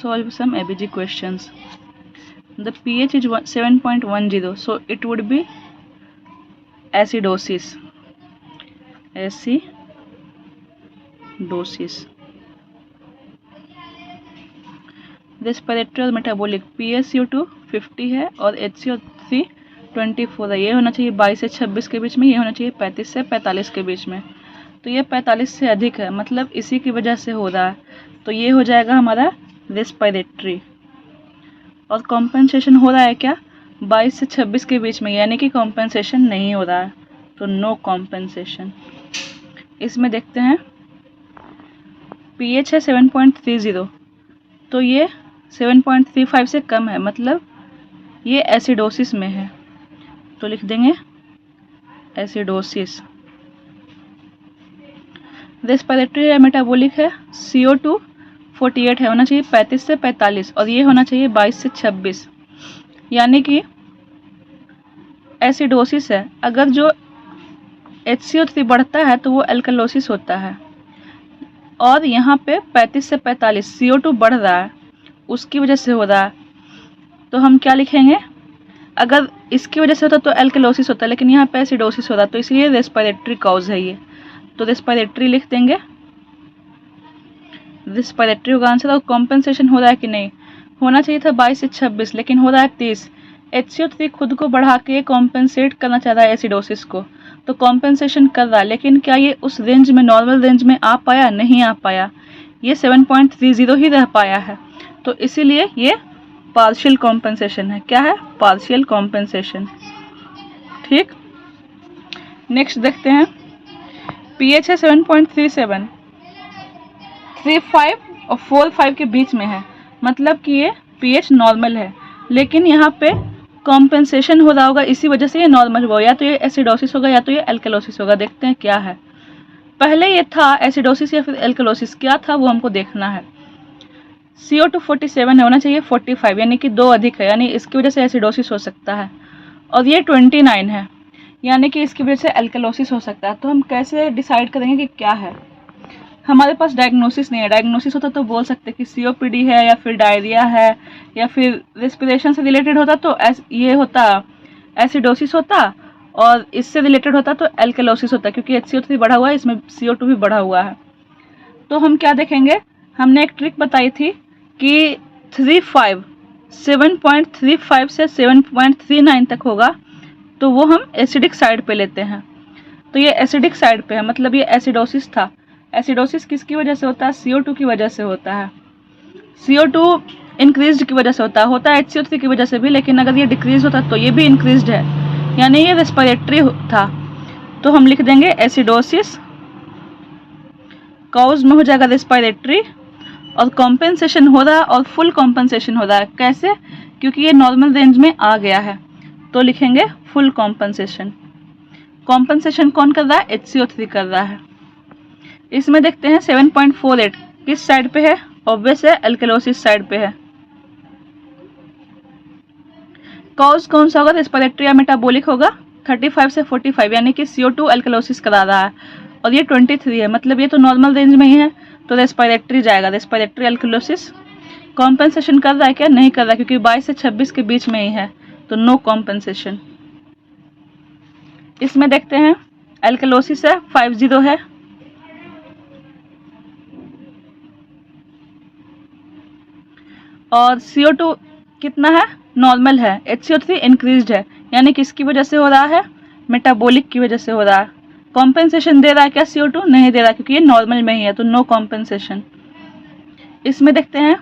solve some ABG questions. The pH is 7.10, so it would be acidosis. Respiratory और metabolic PaCO2 50 है और HCO3 24 है। ये होना चाहिए 22 से 26 के बीच में, ये होना चाहिए 35 से 45 के बीच में। तो ये 45 से अधिक है, मतलब इसी की वजह से हो रहा है। तो ये हो जाएगा हमारा रेस्पिरेटरी। और कॉम्पेंसेशन हो रहा है क्या 22 से 26 के बीच में, यानी कि कॉम्पेंसेशन नहीं हो रहा है, तो नो कॉम्पेंसेशन। इसमें देखते हैं pH है 7.30, तो ये 7.35 से कम है, मतलब ये एसिडोसिस में है, तो लिख देंगे एसिडोसिस। रेस्पिरेटरी या मेटाबॉलिक है CO2 48 है, होना चाहिए 35 से 45 और ये होना चाहिए 22 से 26, यानी कि एसिडोसिस है। अगर जो HCO3 बढ़ता है तो वो एल्कलोसिस होता है, और यहाँ पे 35 से 45 CO2 बढ़ रहा है, उसकी वजह से हो रहा है। तो हम क्या लिखेंगे, अगर इसकी वजह से होता तो एल्कलोसिस होता, लेकिन यहाँ पे एसिडोसिस हो रहा, तो इसलिए रेस्पिरेटरी कॉज है ये, तो रेस्पिरेटरी लिख देंगे। रेस्पिरेटरी होगा आंसर। और कॉम्पेंसेशन हो रहा है कि नहीं, होना चाहिए था 22 से 26, लेकिन हो रहा है 30। HCO3 खुद को बढ़ा के कॉम्पेंसेट करना चाह रहा है एसिडोसिस को, तो कॉम्पेंसेशन कर रहा है, लेकिन क्या ये उस रेंज में, नॉर्मल रेंज में आ पाया? नहीं आ पाया, ये 7.30 ही रह पाया है, तो इसीलिए ये पार्शियल कॉम्पेंसेशन है। क्या है? Partial compensation. ठीक, नेक्स्ट देखते हैं। pH है 7.37, 3.5 और 4.5 के बीच में है, मतलब कि ये pH नॉर्मल है, लेकिन यहाँ पे कॉम्पेंसेशन हो रहा होगा, इसी वजह से ये नॉर्मल हुआ। या तो ये एसिडोसिस होगा या तो ये एल्कलोसिस होगा। देखते हैं क्या है। पहले ये था एसिडोसिस या फिर एल्कलोसिस, क्या था वो हमको देखना है। CO2 47 है, होना चाहिए 45, यानी कि 2 अधिक है, यानी इसकी वजह से एसिडोसिस हो सकता है। और ये 29 है, यानी कि इसकी वजह से एल्कलोसिस हो सकता है। तो हम कैसे डिसाइड करेंगे कि क्या है? हमारे पास डायग्नोसिस नहीं है। डायग्नोसिस होता तो बोल सकते कि COPD है या फिर डायरिया है या फिर रेस्पिरेशन से रिलेटेड होता तो ये होता एसिडोसिस होता, और इससे रिलेटेड होता तो एल्कलोसिस होता, क्योंकि HCO3 बढ़ा हुआ है, इसमें CO2 भी बढ़ा हुआ है। तो हम क्या देखेंगे, हमने एक ट्रिक बताई थी कि 7.35 से 7.39 तक होगा, तो वो हम एसिडिक साइड पे लेते हैं। तो ये एसिडिक साइड पे है, मतलब ये एसिडोसिस था। एसिडोसिस किसकी वजह से होता है? CO2 की वजह से होता है। CO2 इंक्रीज्ड की वजह से होता है HCO3 की वजह से भी, लेकिन अगर ये डिक्रीज होता तो ये भी इंक्रीज्ड है, यानी ये रेस्पिरेटरी था। तो हम लिख देंगे एसिडोसिस, कॉज में हो जाएगा रेस्पिरेटरी, और कॉम्पेंसेशन हो रहा है, और फुल कॉम्पेंसेशन हो रहा है। कैसे? क्योंकि ये नॉर्मल रेंज में आ गया है, तो लिखेंगे फुल कॉम्पेंसेशन। कॉम्पेंसेशन कौन कर रहा है? HCO3 कर रहा है। इसमें देखते हैं 7.48 किस साइड पे है? ऑब्वियस है एल्कलोसिस साइड पे है। कॉज कौन सा होगा? रेस्पिरेटरी या मेटाबॉलिक होगा। 35 से 45, यानी कि CO2 एल्कलोसिस करा रहा है, और ये 23 है, मतलब ये तो नॉर्मल रेंज में ही है, तो रेस्पिरेटरी जाएगा। Respiratory alkalosis. कॉम्पेंसेशन कर रहा है क्या? नहीं कर रहा, क्योंकि 22 से 26 के बीच में ही है, तो नो कॉम्पेंसेशन। इसमें देखते हैं एल्कलोसिस है 50 है, और CO2 कितना है? नॉर्मल है। HCO3 इंक्रीज्ड है, यानी कि किसकी वजह से हो रहा है? मेटाबॉलिक की वजह से हो रहा है। कॉम्पेंसेशन दे रहा है क्या CO2? नहीं दे रहा, क्योंकि ये नॉर्मल में ही है, तो नो कॉम्पेंसेशन। इसमें देखते हैं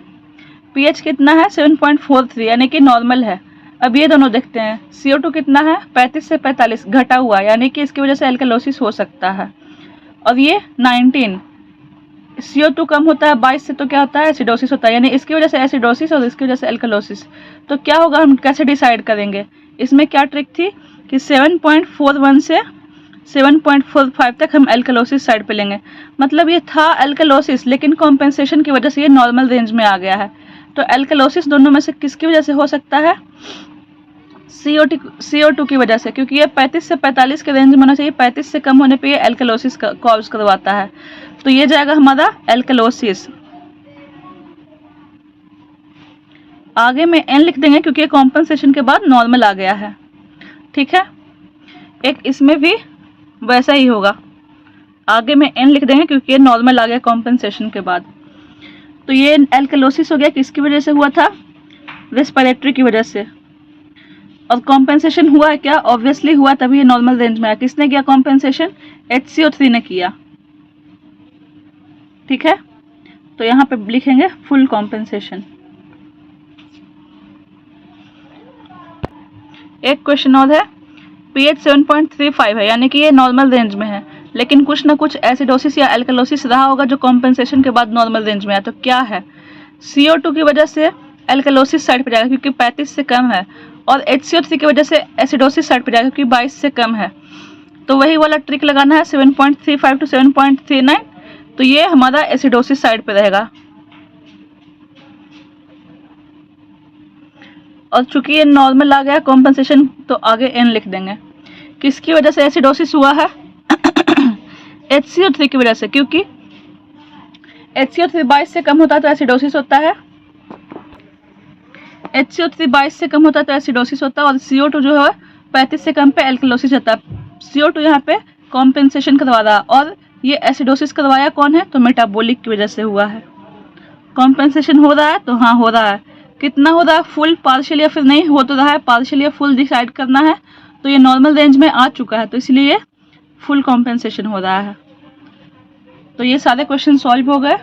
pH कितना है? 7.43, यानी कि नॉर्मल है। अब ये दोनों देखते हैं, CO2 कितना है? 35 से 45, घटा हुआ, यानी कि इसकी वजह से एल्कलोसिस हो सकता है। और ये 19, CO2 कम होता है 22 से, तो क्या होता है? एसिडोसिस होता है, यानी इसकी वजह से एसिडोसिस और इसकी वजह से एल्कलोसिस। तो क्या होगा, हम कैसे डिसाइड करेंगे? इसमें क्या ट्रिक थी कि 7.41 से 7.45 तक हम एल्कलोसिस साइड पे लेंगे, मतलब ये था एल्कलोसिस, लेकिन कॉम्पेंसेशन की वजह से ये नॉर्मल रेंज में आ गया है। तो एल्कलोसिस दोनों में से किसकी वजह से हो सकता है? CO2 की वजह से, क्योंकि ये 35 से 45 के रेंज में होना चाहिए, 35 से कम होने पे ये एल्कलोसिस कॉज करवाता है, तो ये जाएगा हमारा एल्कलोसिस। आगे में n लिख देंगे क्योंकि कॉम्पनसेशन के बाद नॉर्मल आ गया है, ठीक है। एक इसमें भी वैसा ही होगा, आगे में n लिख देंगे क्योंकि ये नॉर्मल आ गया कॉम्पनसेशन के बाद। तो ये एल्कलोसिस हो गया, किसकी वजह से हुआ था? रेस्पिरेटरी की वजह से। और कॉम्पेंसेशन हुआ है क्या? ऑब्वियसली हुआ, तभी ये नॉर्मल रेंज में आया। किसने किया कॉम्पेंसेशन? HCO3 ने किया, ठीक है। तो यहाँ पे लिखेंगे फुल कॉम्पेंसेशन। एक क्वेश्चन और है, pH 7.35 है, यानी कि ये नॉर्मल रेंज में है, लेकिन कुछ ना कुछ एसिडोसिस या एल्कलोसिस रहा होगा जो कॉम्पेंसेशन के बाद नॉर्मल रेंज में आया। तो क्या है? CO2 की वजह से एल्कलोसिस साइड पे जाएगा क्योंकि 35 से कम है, और HCO3 की वजह से एसिडोसिस साइड पे जाएगा क्योंकि 22 से कम है। तो वही वाला ट्रिक लगाना है, 7.35 टू 7.39, तो ये हमारा एसिडोसिस साइड पे रहेगा। और चूंकि ये नॉर्मल आ गया कॉम्पेंसेशन, तो आगे n लिख देंगे। किसकी वजह से एसिडोसिस हुआ है? HCO3 की वजह से, क्योंकि HCO3 22 से कम होता है तो एसिडोसिस होता है, HCO3 22 से कम होता है तो एसिडोसिस होता है, और CO2 जो है 35 से कम पे एल्कलोसिस होता है। CO2 यहाँ पे कॉम्पेंसेशन करवा रहा है, और ये एसिडोसिस करवाया कौन है? तो मेटाबॉलिक की वजह से हुआ है। कॉम्पेंसेशन हो रहा है, तो हाँ हो रहा है। कितना हो रहा है? फुल, पार्शियल या फिर नहीं हो तो रहा है, पार्शियल या फुल डिसाइड करना है। तो ये नॉर्मल रेंज में आ चुका है, तो इसलिए फुल कॉम्पेंसेशन हो रहा है। तो ये सारे क्वेश्चन सॉल्व हो गए।